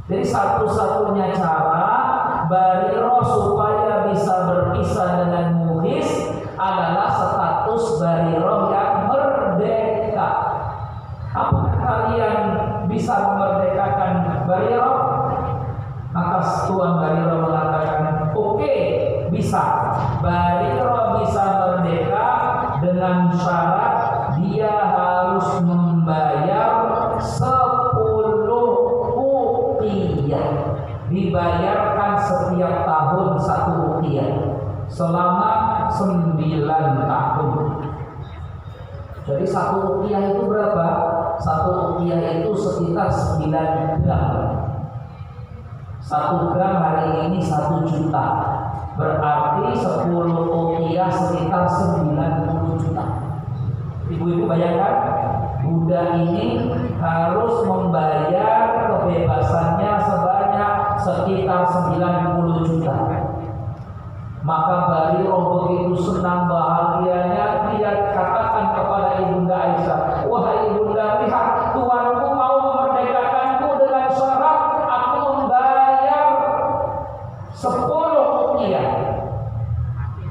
Speaker 1: Jadi satu-satunya cara Barirah supaya bisa berpisah dengan Mughis adalah status Barirah yang merdeka. Apakah kalian bisa memerdekakan Barirah? Maka tuan Barirah mengatakan, "Oke, bisa. Barirah bisa merdeka dengan syarat dia harus membayar 10 uqiyah. Dibayarkan setiap tahun 1 uqiyah selama 9 tahun. Jadi 1 uqiyah itu berapa? 1 uqiyah itu sekitar 9 gram. 1 gram hari ini 1 juta. Berarti 10 uqiyah sekitar 90 juta. Ibu-ibu bayangkan, budak ini harus membayar kebebasannya sebanyak sekitar 90 juta. Maka Barirah begitu senang bahagianya, dia katakan kepada ibunda Aisyah, "Wahai ibunda, lihat tuanku mau memerdekakanku dengan syarat aku membayar 10 uqiyah."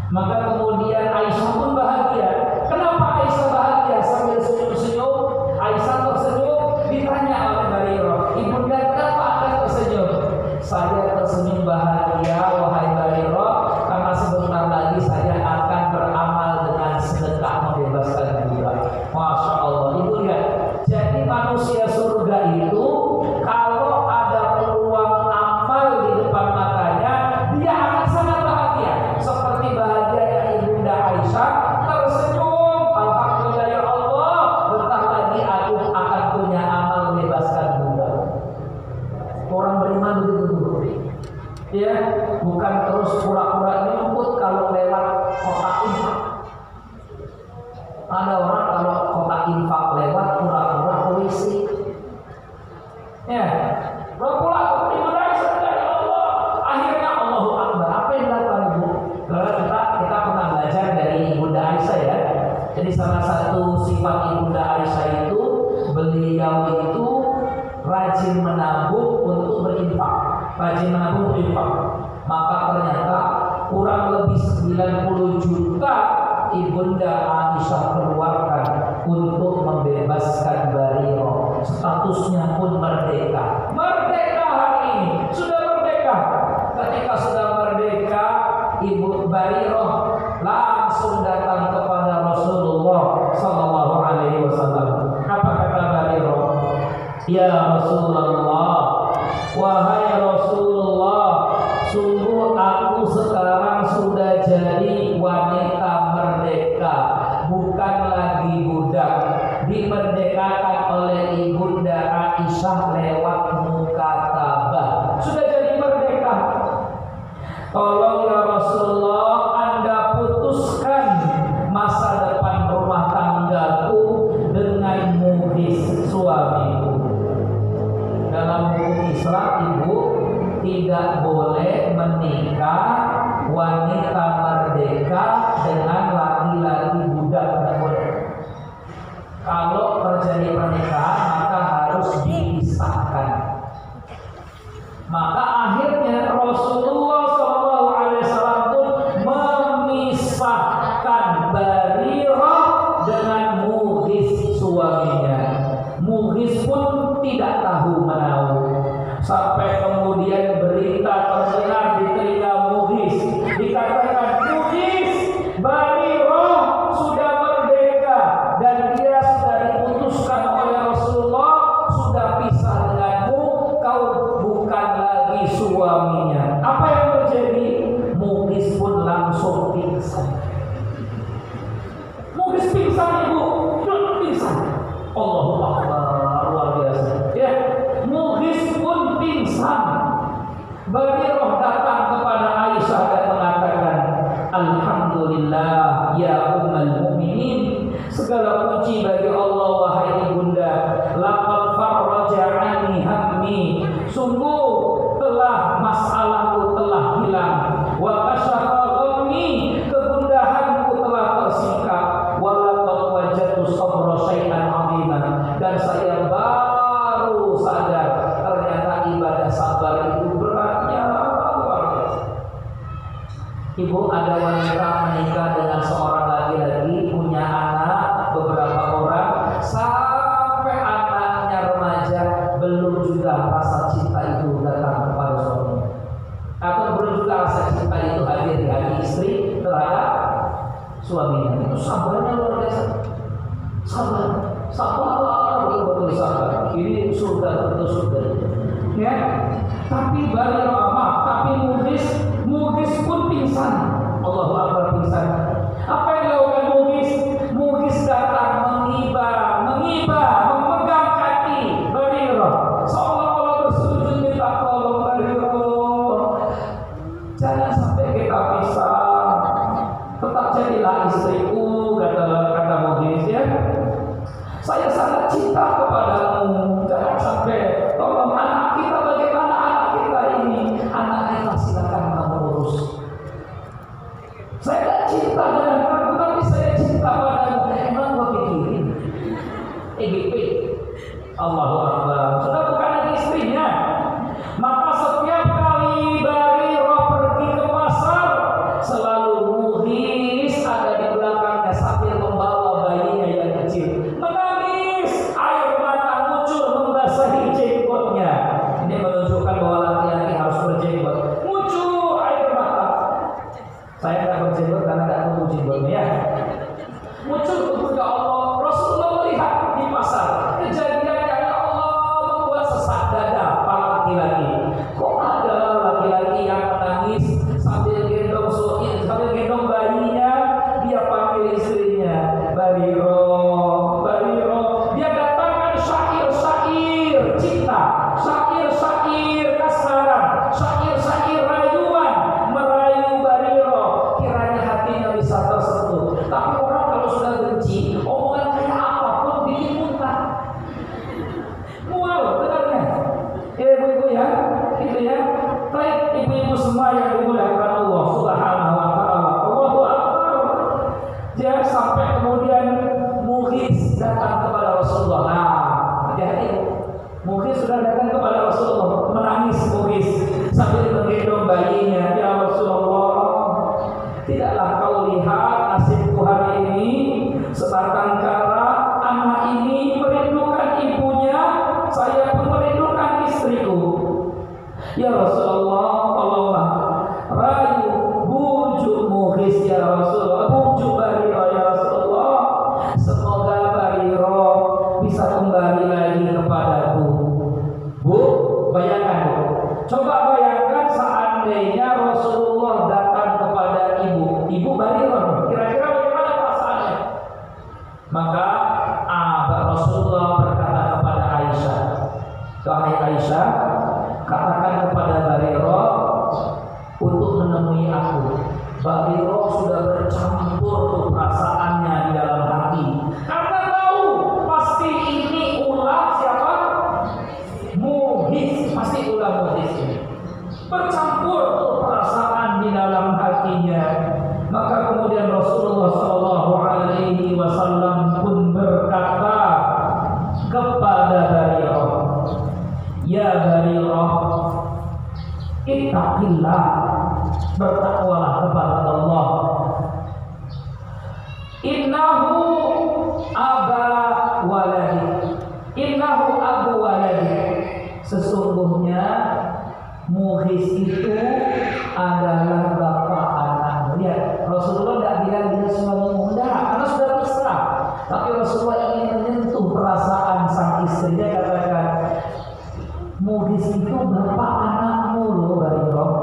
Speaker 1: Maka kemudian Aisyah pun bahagia. Kenapa Aisyah bahagia? Sambil senyum-senyum, Aisyah tersenyum. Ditanya oleh Barirah, "Ibunda, kenapa Anda tersenyum?" "Saya tersenyum bahagia, wahai Barirah, karena sebentar lagi saya akan beramal dengan sedekah membebaskan budak." Masya Allah. rajin menabung infak. Maka ternyata kurang lebih 90 juta Ibunda Aisyah keluarkan untuk membebaskan Barirah. Statusnya pun merdeka. Merdeka hari ini, sudah merdeka. Ketika sudah merdeka, Ibu Barirah langsung datang kepada Rasulullah sallallahu alaihi wasallam. Apa kata Barirah? Ya Rasulullah, wahai Rasulullah, sungguh aku sekarang sudah jadi wanita merdeka, bukan lagi budak. Dimerdekakan oleh Ibunda Aisyah lewat mukatabah. Sudah jadi merdeka. Tolong ya Rasulullah, Anda putuskan masa depan rumah tanggaku dengan muhis suamiku. Dalam hukum Islam, ibu tidak boleh menikah wanita merdeka dengan laki-laki budak. Kalau terjadi pernikahan maka harus dipisahkan. Maka akhirnya Rasulullah SAW pun memisahkan Barirah dengan muhis suaminya. Muhis pun tidak tahu menahu. Sampai kemudian berita terdengar di telinga muhis, dikatakan, muhis, Barirah sudah merdeka dan dia sudah diputuskan oleh Rasulullah, sudah pisah denganmu, kau bukan lagi suaminya. Apa yang terjadi? Muhis pun langsung pingsan. Muhis pingsan, ibu, pingsan. Allahu Akbar, luar biasa. Ya, muhis pun pingsan. Barirah datang kepada Aisyah dan mengatakan, Alhamdulillah ya ummul mukminin, segala puji bagi Allah wahai ibunda. Laqad farraja anni hammi, sungguh telah masalahku telah hilang. Wa kasyafa ghammi, kegundahanku telah tersingkap. Wa laqad wajadtu sabra syai'an 'aziman, dan saya baru sadar ternyata ibadah sabar itu beratnya luar biasa. Ibu, ada wanita menikah dengan seorang laki-laki, punya anak beberapa orang, sampai anaknya remaja belum juga rasa cinta itu datang kepada suaminya, atau belum juga rasa cinta itu hadir di hati istri terhadap suaminya. Itu sabarnya luar biasa. Sabar, betul-betul sabar. Ini surga, betul surga. Ya, tapi tapi muhis pun pingsan. Allahu Akbar, pingsan. Apa yang dilakukan muhis? Muhis datang memegang kaki Barirah, seolah-olah bersujud minta tolong, Barirah, jangan sampai kita pisah, tetap jadilah istriku, kata muhis, ya. Saya sangat cinta kepadamu, jangan sampai, tolong anak kita, bagaimana anak kita ini? Anak kita silakan kamu urus. Saya tak cinta dengan kamu, tapi saya cinta padamu. Emang gua pikirin EGP. Allahu Akbar. Sudah bukan lagi istrinya. Maka setiap kali Barirah pergi ke pasar, selalu muhis ada di belakangnya sambil membawa bayinya yang kecil. Menangis, air mata muncul membasahi jenggotnya. Ini menunjukkan bahwa laki-laki harus berjenggot. Muncul air mata. Saya tidak berjenggot karena tidak tumbuh jenggotnya, ya. Muncul kepada Allah. Rasulullah melihat di pasar kejadian yang Allah membuat Tidaklah kau lihat nasibku hari ini, sebatang kara anak ini merindukan ibunya, saya pun merindukan istriku. Ya Rasulullah, tolonglah rayu bujuk Mughis ya Rasulullah, bujuk Barirah ya Rasulullah, semoga Barirah bisa kembali lagi kepadaku. Bu, bayangkan bu, coba bayangkan seandainya Rasulullah datang kepada ibu Barirah, kira-kira bagaimana perasaannya? Maka Rasulullah berkata kepada Aisyah, wahai Aisyah, katakan kepada Barirah untuk menemui aku. Barirah sudah bercampur tuh perasaannya di dalam hati, karena tahu pasti ini ulah siapa? Mughis, pasti ulah Mughis ini. Bercampur tuh perasaan di dalam hatinya. Maka kemudian Rasulullah SAW pun berkata kepada Barirah, ya Barirah, ittaqillah, bertakwalah kepada Allah. Innahu abu waladi, sesungguhnya Mughis itu adalah bapak anakmu. Lihat, Rasulullah tidak bilang dia suamimu, enggak, karena sudah terserah. Tapi Rasulullah ingin menyentuh perasaan sang istri. Dia katakan, Mughis itu bapak anakmu loh Barirah.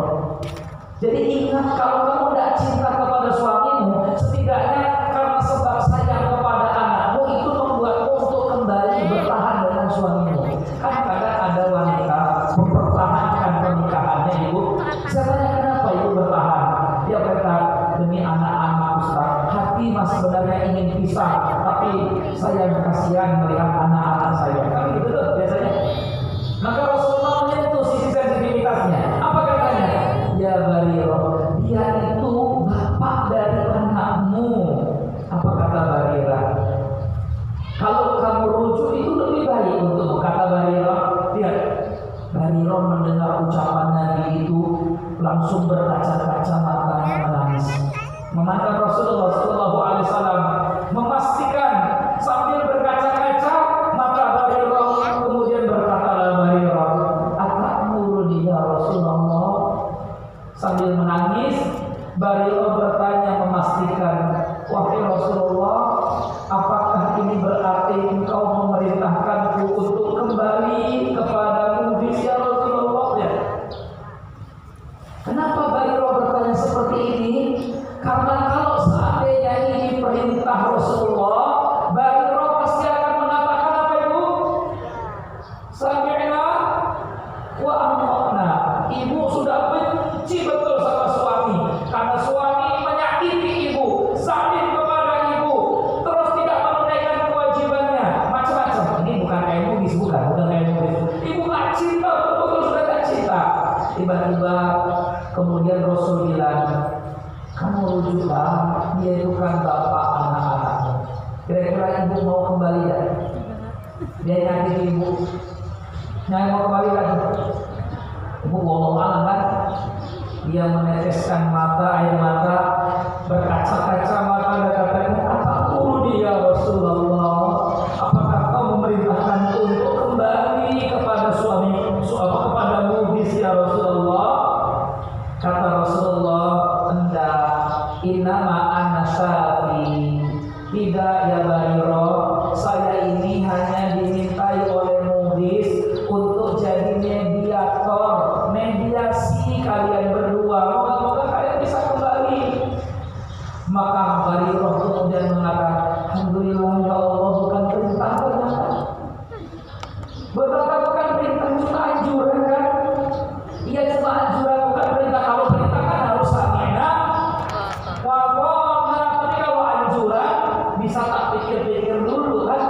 Speaker 1: Jadi ingat, kalau kamu tidak cinta kepada suamimu, setidaknya karena sebab sayang kepada anakmu itu membuatmu untuk kembali bertahan dengan suamimu. Kan kadang ada wanita mempertahankan pernikahannya, ibu. Saya tanya, kenapa ibu bertahan? Dia berkata, demi anak-anak Ustaz, hati mas sebenarnya ingin pisah, tapi saya kasihan melihat anak-anak saya. Kan gitu tuh biasanya. Maka Rasulullah menyentuh sisi sensitivitasnya. Apa katanya? Ya Barirah, dia itu bapak dari anakmu. Apa kata Barirah? Kalau kamu rujuk itu lebih baik untuk kata Barirah. Lihat, Barirah mendengar ucapan Nabi itu langsung berkaca-kaca matanya menangis. Memandang Rasulullah SAW, memastikan sambil berkaca-kaca mata Barirah, kemudian berkatalah Barirah, atamuruni ya Rasulullah. Sambil menangis, Barirah bertanya memastikan, wahai Rasulullah, apakah ini berarti engkau memerintahkanku untuk kembali kepada Mughis ya Rasulullah? Ya. Kenapa Barirah bertanya seperti ini? Karena kalau seandainya ini perintah Rasulullah, Barirah pasti akan mengatakan apa ibu? Sami'na wa ata'na. Ibu sudah benci betul sama suami, karena suami menyakiti ibu, zalim kepada ibu, terus tidak menunaikan kewajibannya, macam-macam. Ini bukan kayak Mughis, bukan kayak Mughis. Ibu gak cinta, betul sudah gak cinta. Tiba-tiba kemudian Rasul bilang, kamu rujuklah, dia itu kan bapak anak-anakmu. Kira-kira ibu mau kembali ya? Dia nyakiti ibu, mau kembali lagi. Ibu wallahu a'lam kan? Dia meneteskan air mata, berkaca-kaca mata dan katakan, apapun dia Rasulullah, apakah kau memerintahkan untuk kembali kepada kepada Mughis ya Rasulullah? Kata Rasulullah, enggak, innama ana syafi. Tidak ya Barirah, saya ini hanya dimintai oleh Mughis untuk jadi mediasi kalian berdua. Moga-moga kalian bisa kembali. Maka Barirah kemudian mengatakan, alhamdulillah ya Allah, bukan perintah benar. Betapa bukan perintah, cuma anjuran kan? Iya, cuma anjuran, bukan perintah. Kalau perintah kan harus sami'na wa ata'na. Tapi kalau anjuran bisa tak pikir-pikir dulu kan?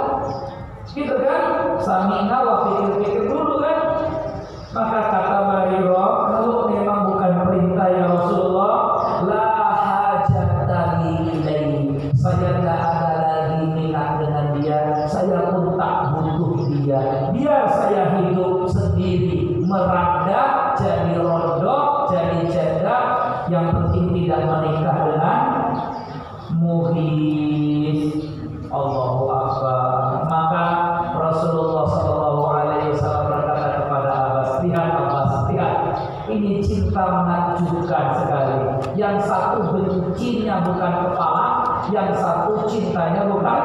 Speaker 1: Gitu kan? Sami'na wa pikir-pikir dulu kan? Maka kata Barirah, kalau memang bukan perintah ya Rasulullah, la hajata li ilaihi. Saya tidak ada lagi minat dengan dia, saya pun tak butuh dia. Biar saya hidup sendiri, merada, jadi rodok, jadi janda, yang penting tidak menikah dengan cinta menakjubkan sekali. Yang satu bencinya bukan kepala, yang satu cintanya bukan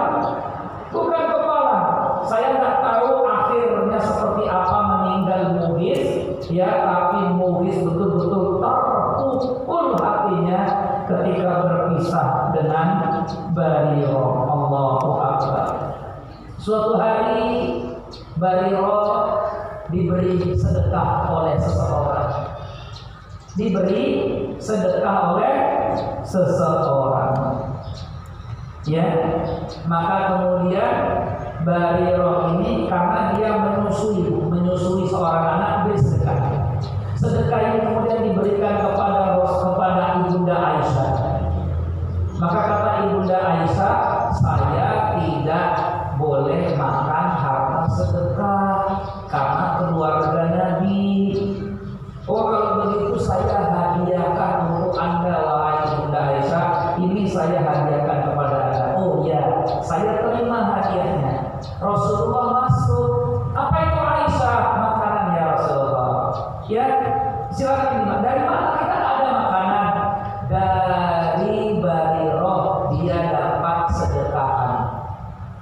Speaker 1: kepala. Saya nggak tahu akhirnya seperti apa meninggal Mughis, ya, tapi Mughis betul-betul terpukul hatinya ketika berpisah dengan Barirah. Allahu Akbar. Suatu hari Barirah diberi sedekah oleh seseorang. Ya, maka kemudian Barirah ini karena dia menyusui seorang anak, beri sedekah. Sedekah ini kemudian diberikan kepada Ibunda Aisyah. Maka kata Ibunda Aisyah, saya tidak boleh makan harta sedekah karena keluarga Nabi. Oh, kalau begitu saya hadiahkan untuk Anda, wahai Ibunda Aisyah. Ini saya hadiahkan kepada Anda. Oh ya, saya terima hadiahnya. Rasulullah masuk. Apa itu Aisyah? Makanan ya Rasulullah. Ya, silakan dimakan. Dari mana? Kita ada makanan. Dari Barirah dia dapat sedekahan.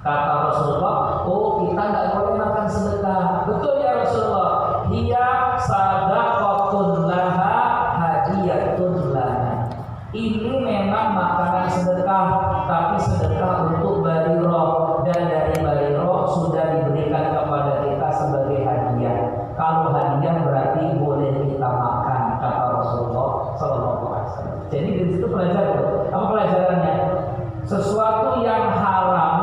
Speaker 1: Kata Rasulullah, oh kita tidak boleh makan sedekah. Betul ya Rasulullah. Dia sadaqatun laha hadiyatun lana. Ini memang makanan sedekah, tapi sedekah untuk Barirah, dan dari Barirah sudah diberikan kepada kita sebagai hadiah. Kalau hadiah berarti boleh kita makan, kata Rasulullah Sallallahu Alaihi Wasallam. Jadi dari situ pelajaran. Apa pelajarannya? Sesuatu yang haram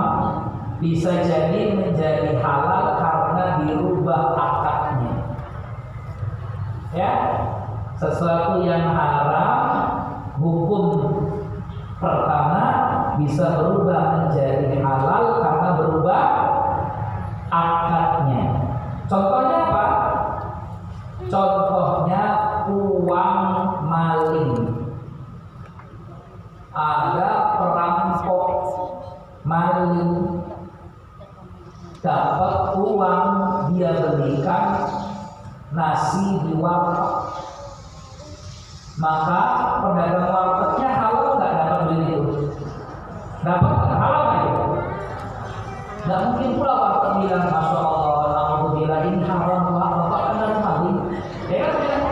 Speaker 1: bisa jadi menjadi halal karena dirubah akadnya. Ya, sesuatu yang haram hukum pertama bisa berubah menjadi halal karena berubah akadnya. Contohnya apa? Contohnya uang maling. Ada perampok maling dapat uang, dia belikan nasi di warteg. Maka pedagang wartegnya halal nggak dapat beli itu? Dapat halal nggak itu? Nggak mungkin pula warteg bilang, Masya Allah, alhamdulillah ini haram, bapak kan dari maling. Ya kan?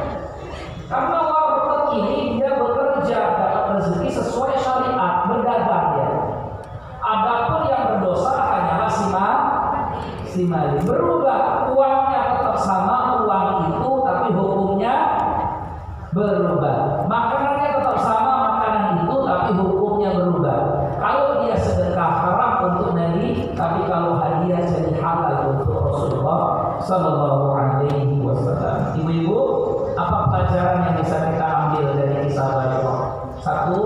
Speaker 1: Karena warteg ini dia bekerja dapat rezeki sesuai syariat, berdagang ya. Adapun yang berdosa hanyalah si maling. Berubah, uangnya tetap sama uang itu, tapi hukumnya berubah. Makanannya tetap sama makanan itu, tapi hukumnya berubah. Kalau dia sedekah haram untuk Nabi, tapi kalau hadiah jadi halal untuk Rasulullah Sallallahu Alaihi Wasallam. Ibu-ibu, apa pelajaran yang bisa kita ambil dari kisah Barirah? Satu,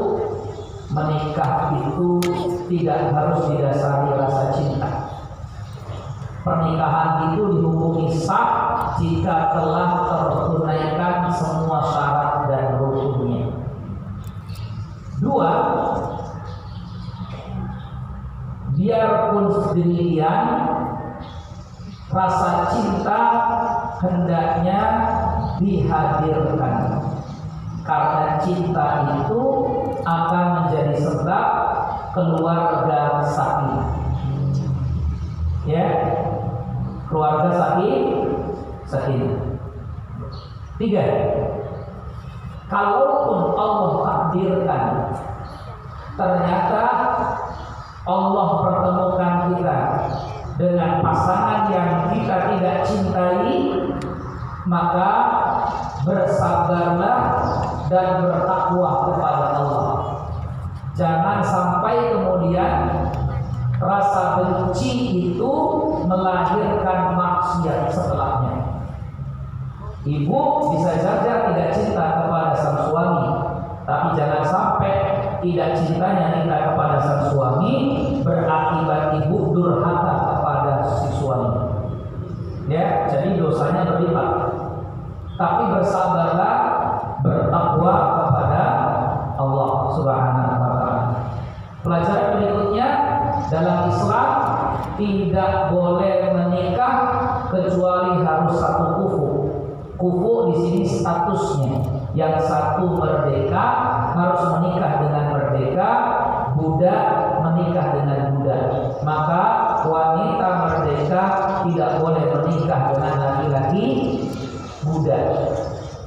Speaker 1: menikah itu tidak harus didasari rasa cinta. Pernikahan itu dihukumi sah jika telah tertunaikan semua syarat dan rukunnya. Dua, biarpun demikian, rasa cinta hendaknya dihadirkan, karena cinta itu akan menjadi sebab keluarga sakit. Ya, keluarga sakit. Tiga, kalaupun Allah takdirkan ternyata Allah pertemukan kita dengan pasangan yang kita tidak cintai, maka bersabarlah dan bertakwa kepada Allah. Jangan sampai kemudian rasa benci itu melahirkan maksiat setelahnya. Ibu bisa saja tidak cinta kepada sang suami, tapi jangan sampai tidak cintanya kita kepada sang suami berakibat ibu durhaka kepada si suami. Ya, jadi dosanya berlipat. Tapi bersabarlah, bertakwa kepada Allah Subhanahu wa taala. Pelajaran berikutnya, dalam Islam tidak boleh menikah kecuali harus satu kufu. Kufu di sini statusnya, Yang satu merdeka harus menikah dengan merdeka, budak menikah dengan budak. Maka wanita merdeka tidak boleh menikah dengan laki-laki budak.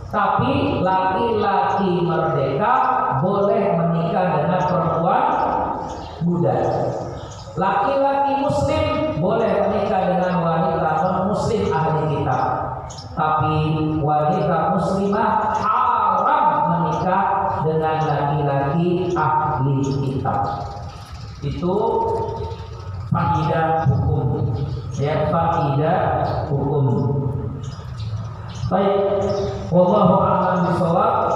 Speaker 1: Tapi laki-laki merdeka boleh menikah dengan perempuan budak. Laki-laki muslim boleh menikah dengan wanita non-muslim ahli kitab. Tapi wanita muslimah haram menikah dengan laki-laki ahli kitab. Itu faedah hukum. Ya, faedah hukum. Baik, wallahu a'lam bishawab.